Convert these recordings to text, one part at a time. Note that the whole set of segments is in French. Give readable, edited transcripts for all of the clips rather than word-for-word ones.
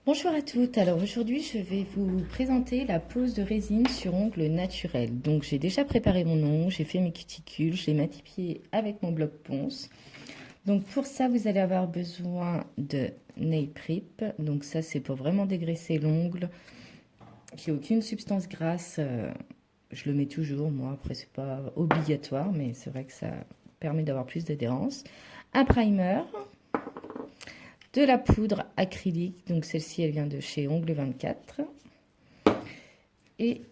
Bonjour à toutes, alors aujourd'hui je vais vous présenter la pose de résine sur ongles naturels. Donc j'ai déjà préparé mon ongle, j'ai fait mes cuticules, je l'ai matifie avec mon bloc ponce. Donc pour ça vous allez avoir besoin de nail prep, donc ça c'est pour vraiment dégraisser l'ongle, qui n'a aucune substance grasse, je le mets toujours moi, après c'est pas obligatoire mais c'est vrai que ça permet d'avoir plus d'adhérence. Un primer, de la poudre acrylique, donc celle-ci elle vient de chez Ongle 24, et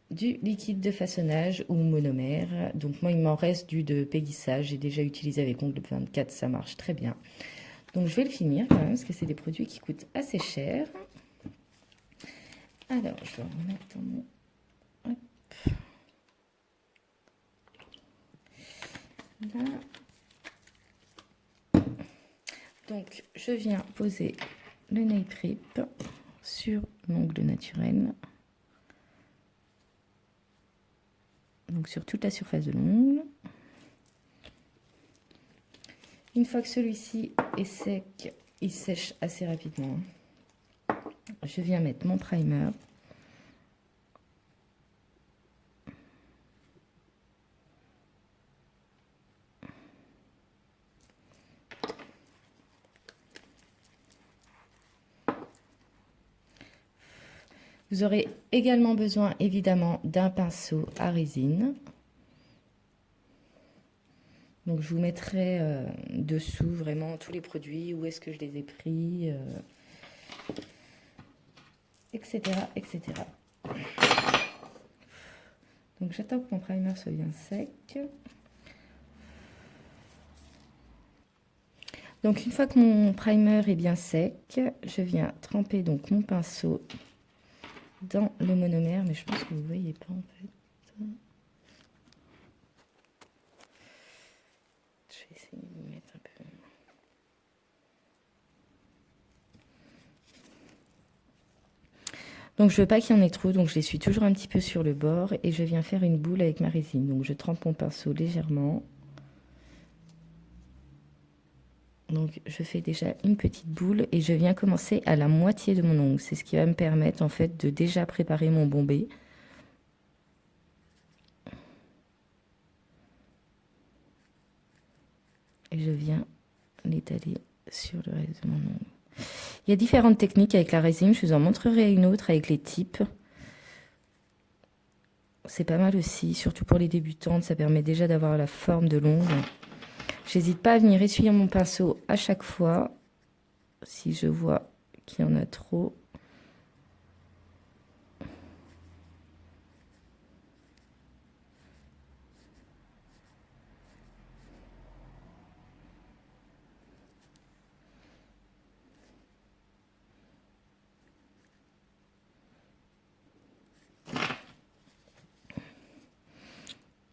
du liquide de façonnage ou monomère. Donc moi il m'en reste du de Peggy-Sage, j'ai déjà utilisé avec Ongle 24, ça marche très bien. Donc je vais le finir quand même parce que c'est des produits qui coûtent assez cher. Alors je vais remettre dans mon... Hop. Là. Donc je viens poser le nail prep sur l'ongle naturel. Donc sur toute la surface de l'ongle. Une fois que celui-ci est sec, il sèche assez rapidement. Je viens mettre mon primer. Vous aurez également besoin évidemment d'un pinceau à résine. Donc je vous mettrai dessous vraiment tous les produits, où est-ce que je les ai pris, etc., etc. Donc j'attends que mon primer soit bien sec. Donc une fois que mon primer est bien sec, je viens tremper donc mon pinceau dans le monomère, mais je pense que vous ne voyez pas en fait. Je vais essayer de vous mettre un peu. Donc je veux pas qu'il y en ait trop, donc je les suis toujours un petit peu sur le bord et je viens faire une boule avec ma résine. Donc je trempe mon pinceau légèrement. Donc je fais déjà une petite boule et je viens commencer à la moitié de mon ongle. C'est ce qui va me permettre en fait de déjà préparer mon bombé. Et je viens l'étaler sur le reste de mon ongle. Il y a différentes techniques avec la résine, je vous en montrerai une autre avec les types. C'est pas mal aussi, surtout pour les débutantes, ça permet déjà d'avoir la forme de l'ongle. J'hésite pas à venir essuyer mon pinceau à chaque fois, si je vois qu'il y en a trop.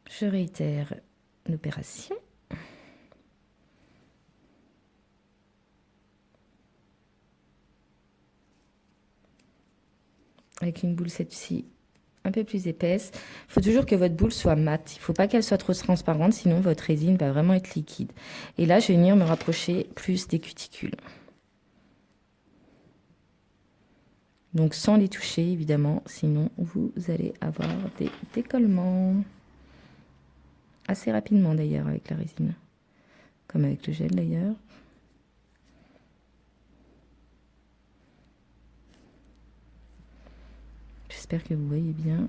Je réitère l'opération. Avec une boule cette fois-ci un peu plus épaisse. Il faut toujours que votre boule soit mate. Il ne faut pas qu'elle soit trop transparente, sinon votre résine va vraiment être liquide. Et là, je vais venir me rapprocher plus des cuticules. Donc sans les toucher, évidemment, sinon vous allez avoir des décollements. Assez rapidement d'ailleurs avec la résine. Comme avec le gel d'ailleurs. J'espère que vous voyez bien.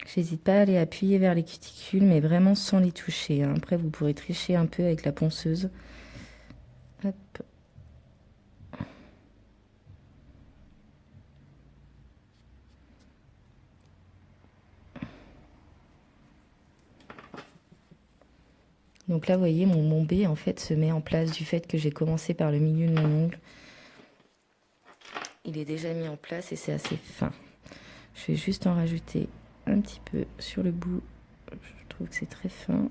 J'hésite pas à aller appuyer vers les cuticules, mais vraiment sans les toucher. Après, vous pourrez tricher un peu avec la ponceuse. Hop. Donc là, vous voyez, mon bombé, en fait, se met en place du fait que j'ai commencé par le milieu de mon ongle. Il est déjà mis en place et c'est assez fin. Je vais juste en rajouter un petit peu sur le bout. Je trouve que c'est très fin.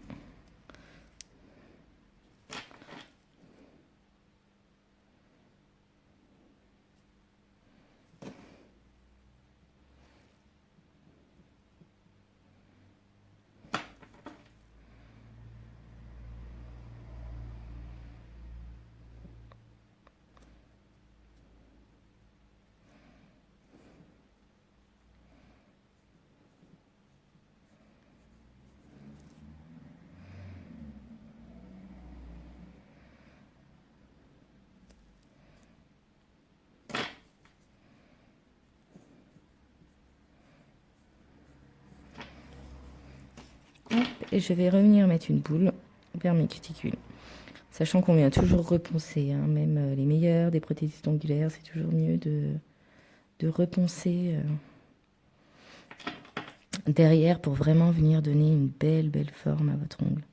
Et je vais revenir mettre une boule vers mes cuticules. Sachant qu'on vient toujours reponcer, hein, même les meilleurs des prothésistes ongulaires, c'est toujours mieux de reponcer derrière pour vraiment venir donner une belle forme à votre ongle.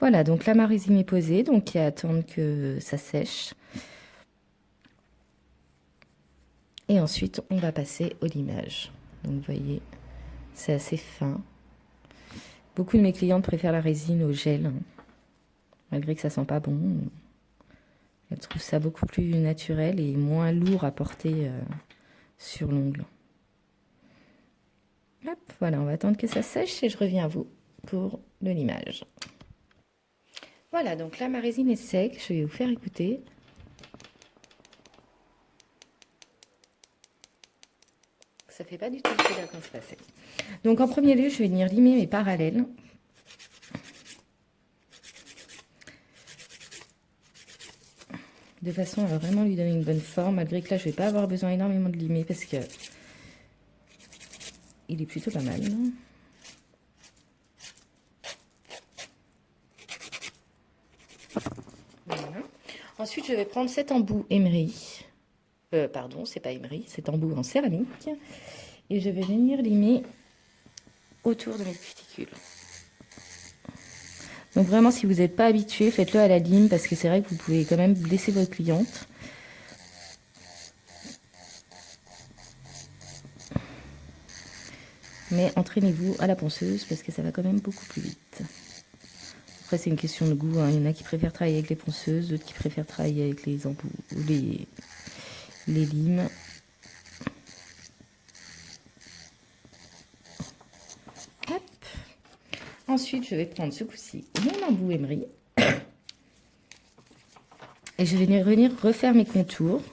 Voilà, donc là ma résine est posée, donc il y a à attendre que ça sèche. Et ensuite on va passer au limage. Donc vous voyez, c'est assez fin. Beaucoup de mes clientes préfèrent la résine au gel, hein, malgré que ça sent pas bon. Elles trouvent ça beaucoup plus naturel et moins lourd à porter sur l'ongle. Hop, voilà, on va attendre que ça sèche et je reviens à vous pour le limage. Voilà, donc là ma résine est sec, je vais vous faire écouter. Ça fait pas du tout ce que se passait. Donc en premier lieu, je vais venir limer mes parallèles. De façon à vraiment lui donner une bonne forme, malgré que là je vais pas avoir besoin énormément de limer parce que il est plutôt pas mal. Voilà. Ensuite, je vais prendre cet embout émery. Pardon, c'est pas émery, cet embout en céramique. Et je vais venir limer autour de mes cuticules. Donc vraiment, si vous n'êtes pas habitué, faites-le à la lime parce que c'est vrai que vous pouvez quand même blesser votre cliente. Mais entraînez-vous à la ponceuse parce que ça va quand même beaucoup plus vite. Après, c'est une question de goût, hein. Il y en a qui préfèrent travailler avec les ponceuses, d'autres qui préfèrent travailler avec les embouts ou les limes. Hop. Ensuite, je vais prendre ce coup-ci mon embout émery. Et je vais venir refaire mes contours.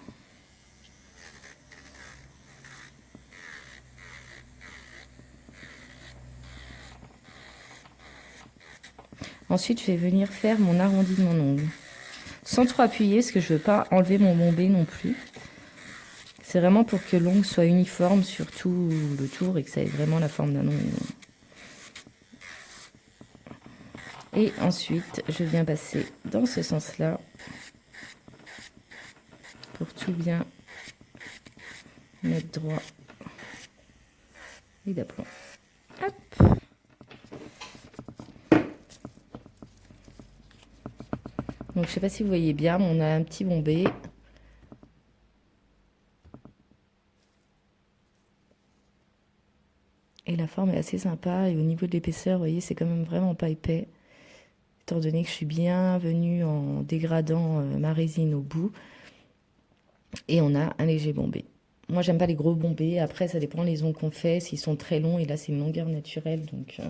Ensuite, je vais venir faire mon arrondi de mon ongle. Sans trop appuyer, parce que je ne veux pas enlever mon bombé non plus. C'est vraiment pour que l'ongle soit uniforme sur tout le tour et que ça ait vraiment la forme d'un ongle. Et ensuite, je viens passer dans ce sens-là pour tout bien mettre droit et d'aplomb. Hop. Donc, je ne sais pas si vous voyez bien, mais on a un petit bombé. Et la forme est assez sympa. Et au niveau de l'épaisseur, vous voyez, c'est quand même vraiment pas épais. Étant donné que je suis bien venue en dégradant ma résine au bout. Et on a un léger bombé. Moi, j'aime pas les gros bombés. Après, ça dépend les ongles qu'on fait. S'ils sont très longs, et là, c'est une longueur naturelle. Donc,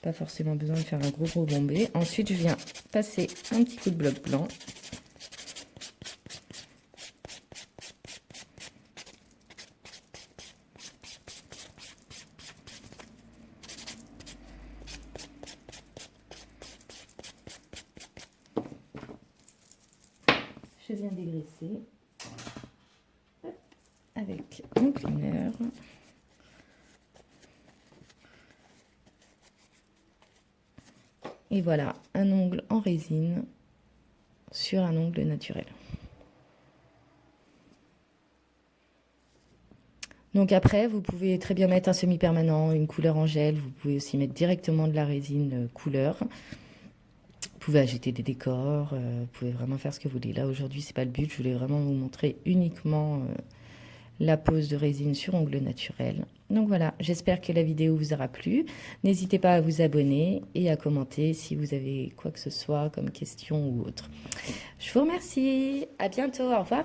Pas forcément besoin de faire un gros bombé. Ensuite, je viens passer un petit coup de bloc blanc. Je viens dégraisser avec mon cleaner. Et voilà, un ongle en résine sur un ongle naturel. Donc après, vous pouvez très bien mettre un semi-permanent, une couleur en gel. Vous pouvez aussi mettre directement de la résine couleur. Vous pouvez ajouter des décors, vous pouvez vraiment faire ce que vous voulez. Là, aujourd'hui, c'est pas le but. Je voulais vraiment vous montrer uniquement la pose de résine sur ongle naturel. Donc voilà, j'espère que la vidéo vous aura plu. N'hésitez pas à vous abonner et à commenter si vous avez quoi que ce soit comme question ou autre. Je vous remercie. À bientôt. Au revoir.